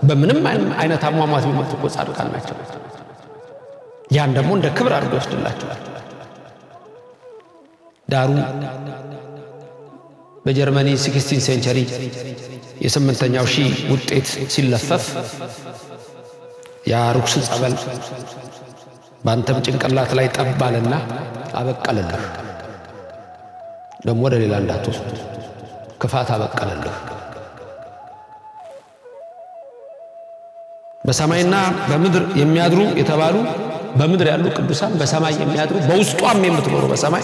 በምንም አይነት አሟሟት ቢሞቱ እኮ ጻድቃን ናቸው። ያን ደግሞ እንደ ክብር አድርጎ ይወስድላቸዋል። ዳሩ በጀርመኒ 16 ሴንቸሪ የ8ኛው ሺህ ውጤት ሲለፈፍ ያ ርኩስ ጸበል ባንተም ጭንቅላት ላይ ጠባልና አበቀለልህ። ደግሞ ወደ ሌላ እንዳትወስድ ክፋት አበቀለልህ። በሰማይና በምድር የሚያድሩ የተባሉ በምድር ያሉ ቅዱሳን በሰማይ የሚያድሩ በውስጧም የምትኖሩ በሰማይ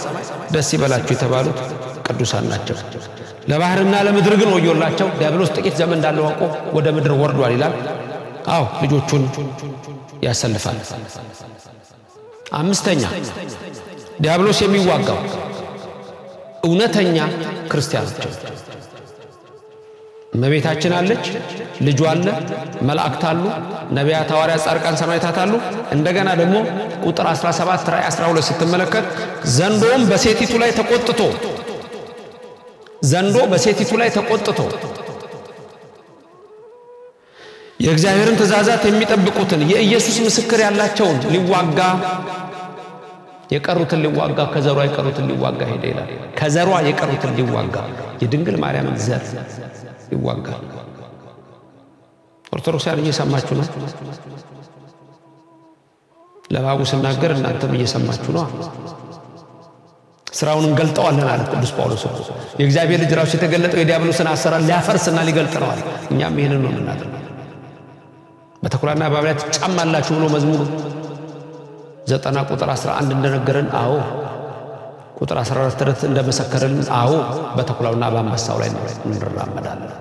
ደስ ይበላችሁ የተባሉት ቅዱሳን ናቸው። ለባህርና ለምድር ግን ወዮላቸው፣ ዲያብሎስ ጥቂት ዘመን እንዳለው አውቆ ወደ ምድር ወርዷል ይላል። አዎ ልጆቹን ያሰልፋል። 5ኛ ዲያብሎስ የሚዋጋው እውነተኛ ክርስቲያኖች። እመቤታችን አለች፣ ልጇ አለ፣ መላእክት አሉ፣ ነቢያት፣ ሐዋርያት፣ ጻድቃን፣ ሰማዕታት አሉ። እንደገና ደግሞ ቁጥር 17 ራእይ 12 ስትመለከት ዘንዶም በሴቲቱ ላይ ተቆጥቶ የእግዚአብሔርን ትእዛዛት የሚጠብቁትን የኢየሱስ ምስክር ያላቸውን ሊዋጋ የቀሩትን ሊዋጋ ከዘሯ የቀሩትን ሊዋጋ ሄደ ይላል። ከዘሯ የቀሩትን ሊዋጋ የድንግል ማርያምን ዘር ሊዋጋ። ኦርቶዶክሳውያን እየሰማችሁ ነው። ለባቡ ስናገር እናንተም እየሰማችሁ ነው። ስራውን እንገልጠዋለን አለ ቅዱስ ጳውሎስ። የእግዚአብሔር ልጅ ራሱ የተገለጠው የዲያብሎስን አሰራር ሊያፈርስና ሊገልጥ ነው አለ። እኛም ይሄንን ነው የምናደርገው። በተኩላና በእባብ ትጫማላችሁ ብሎ መዝሙሩ 90 ቁጥር 11 እንደነገረን፣ አዎ ቁጥር 14 ተረት እንደመሰከረልን፣ አዎ በተኩላውና በአንበሳው ላይ እንራመዳለን።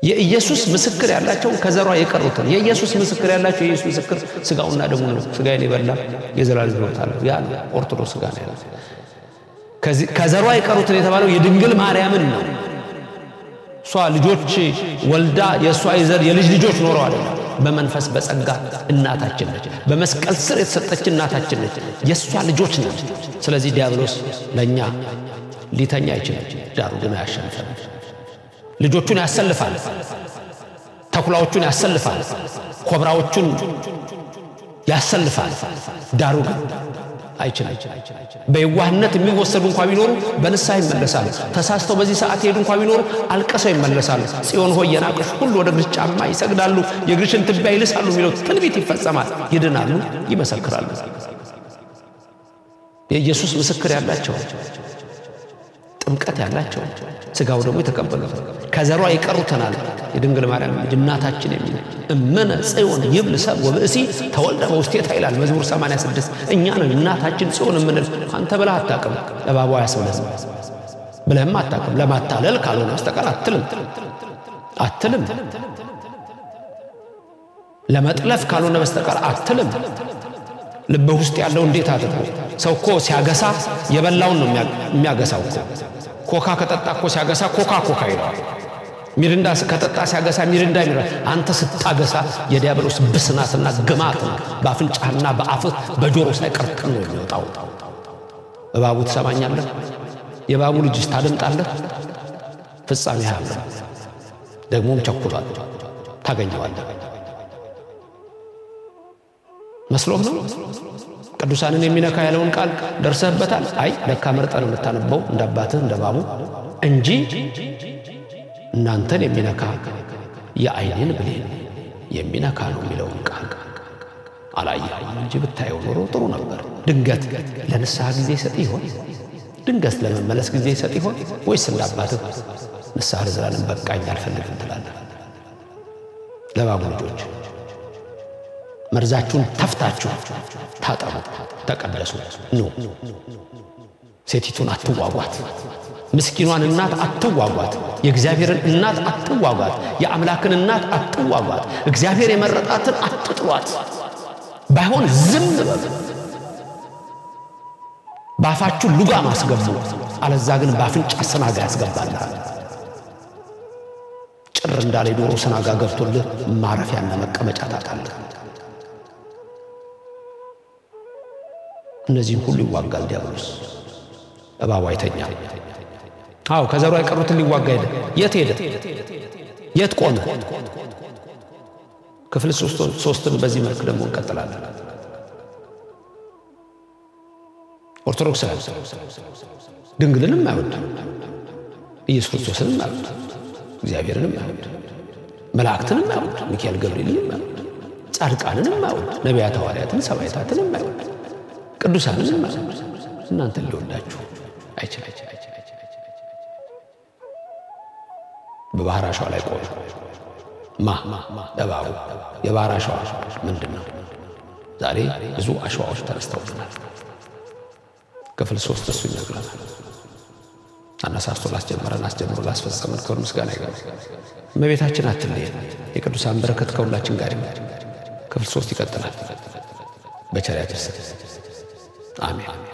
የኢየሱስ ምስክር ያላቸው ከዘሯ የቀሩትን የኢየሱስ ምስክር ያላቸው የኢየሱስ ምስክር ስጋውና ደሙ ነው። ስጋዬን የበላ የዘላለም ሕይወት አለው። ያ ኦርቶዶክስ ስጋ ነው። ከዘሯ የቀሩትን የተባለው የድንግል ማርያምን ነው። እሷ ልጆች ወልዳ የእሷ የዘር የልጅ ልጆች ኖረዋል። በመንፈስ በጸጋ እናታችን ነች። በመስቀል ስር የተሰጠች እናታችን ነች። የእሷ ልጆች ነች። ስለዚህ ዲያብሎስ ለእኛ ሊተኛ አይችልም። ዳሩ ግን አያሸንፈንም። ልጆቹን ያሰልፋል፣ ተኩላዎቹን ያሰልፋል፣ ኮብራዎቹን ያሰልፋል። ዳሩ ግን አይችልም። በየዋህነት የሚወሰዱ እንኳን ቢኖሩ በንስሐ ይመለሳሉ። ተሳስተው በዚህ ሰዓት ሄዱ እንኳን ቢኖሩ አልቀሰው ይመለሳሉ። ጽዮን ሆይ የናቅሽ ሁሉ ወደ እግርሽ ጫማ ይሰግዳሉ፣ የእግርሽን ትቢያ ይልሳሉ የሚለው ትንቢት ይፈጸማል። ይድናሉ፣ ይመሰክራሉ። የኢየሱስ ምስክር ያላቸው፣ ጥምቀት ያላቸው፣ ስጋው ደግሞ የተቀበሉ ከዘሯ የቀሩተናል። የድንግል ማርያም ልጅ እናታችን የሚል እመነ ጽዮን ይብል ሰብ ወብእሲ ተወልደ በውስቴታ ይላል መዝሙር 86። እኛ ነን እናታችን ጽዮን የምንል። አንተ ብለህ አታውቅም፣ እባቧ ያስብለህም ብለህም አታውቅም። ለማታለል ካልሆነ በስተቀር አትልም። ለመጥለፍ ካልሆነ በስተቀር አትልም። ልብህ ውስጥ ያለው እንዴት አድርጎ ሰው እኮ ሲያገሳ የበላውን ነው የሚያገሳው እኮ። ኮካ ከጠጣ እኮ ሲያገሳ ኮካ ይለዋል። ሚሪንዳ ከጠጣ ሲያገሳ ሚሪንዳ ይለዋል። አንተ ስታገሳ የዲያብሎስ ብስናትና ግማት ነው በአፍንጫህና በአፍህ በጆሮ ሳይቀርቅር ነው የሚወጣው። እባቡ ትሰማኛለህ? የእባቡ ልጅ ታደምጣለህ? ፍጻሜ ያለ ደግሞም ቸኩሏል። ታገኘዋለህ። መስሎህ ነው ቅዱሳንን የሚነካ ያለውን ቃል ደርሰህበታል? አይ ለካ መርጠን የምታነበው እንዳባትህ እንደባቡ እንጂ እናንተን የሚነካ የአይኔን ብሌን የሚነካ ነው የሚለውን ቃል አላየኸውም እንጂ ብታየው ኖሮ ጥሩ ነበር። ድንገት ለንስሐ ጊዜ ይሰጥ ይሆን? ድንገት ለመመለስ ጊዜ ይሰጥ ይሆን? ወይስ እንዳባትህ ንስሐ ለዘላለም በቃኝ አልፈልግም ትላለህ? ለባቡ ልጆች መርዛችሁን ተፍታችሁ ታጠቡ፣ ተቀደሱ። ኑ ሴቲቱን አትዋጓት፣ ምስኪኗን እናት አትዋጓት፣ የእግዚአብሔርን እናት አትዋጓት፣ የአምላክን እናት አትዋጓት፣ እግዚአብሔር የመረጣትን አትጥሏት። ባይሆን ዝም በሉ። ባፋችሁ ሉጋም አስገቡ፣ አለዛ ግን ባፍንጫ ሰናጋ ያስገባልሃል። ጭር እንዳለ ዶሮ ሰናጋ ገብቶልህ ማረፊያና መቀመጫ ታጣለህ። እነዚህን ሁሉ ይዋጋል ዲያብሎስ። እባቡ አይተኛም። አዎ ከዘሩ አይቀሩትን ሊዋጋ ሄደ። የት ሄደ? የት ቆመ? ክፍል 3ን በዚህ መልክ ደግሞ እንቀጥላለን። ኦርቶዶክስ ድንግልንም አይወድ፣ ኢየሱስ ክርስቶስንም አይወድ፣ እግዚአብሔርንም አይወድ፣ መላእክትንም አይወድ፣ ሚካኤል ገብርኤልንም አይወድ፣ ጻድቃንንም አይወድ፣ ነቢያት ሐዋርያትን ሰማዕታትንም አይወድ፣ ቅዱሳንንም አይወድ። እናንተን ሊወዳችሁ አይችልም። በባህር አሸዋ ላይ ቆመ። እባቡ። የባህር አሸዋ ምንድን ነው? ዛሬ ብዙ አሸዋዎች ተነስተውብናል። ክፍል 3 እሱ ይነግረናል። አነሳስቶ ላስጀመረን አስጀምሮ ላስፈጸመን ክብር ምስጋና ይግባው። እመቤታችን አትለየን። የቅዱሳን በረከት ከሁላችን ጋር ይሁን። ክፍል 3 ይቀጥላል። በቸር ያድርሰን። አሜን።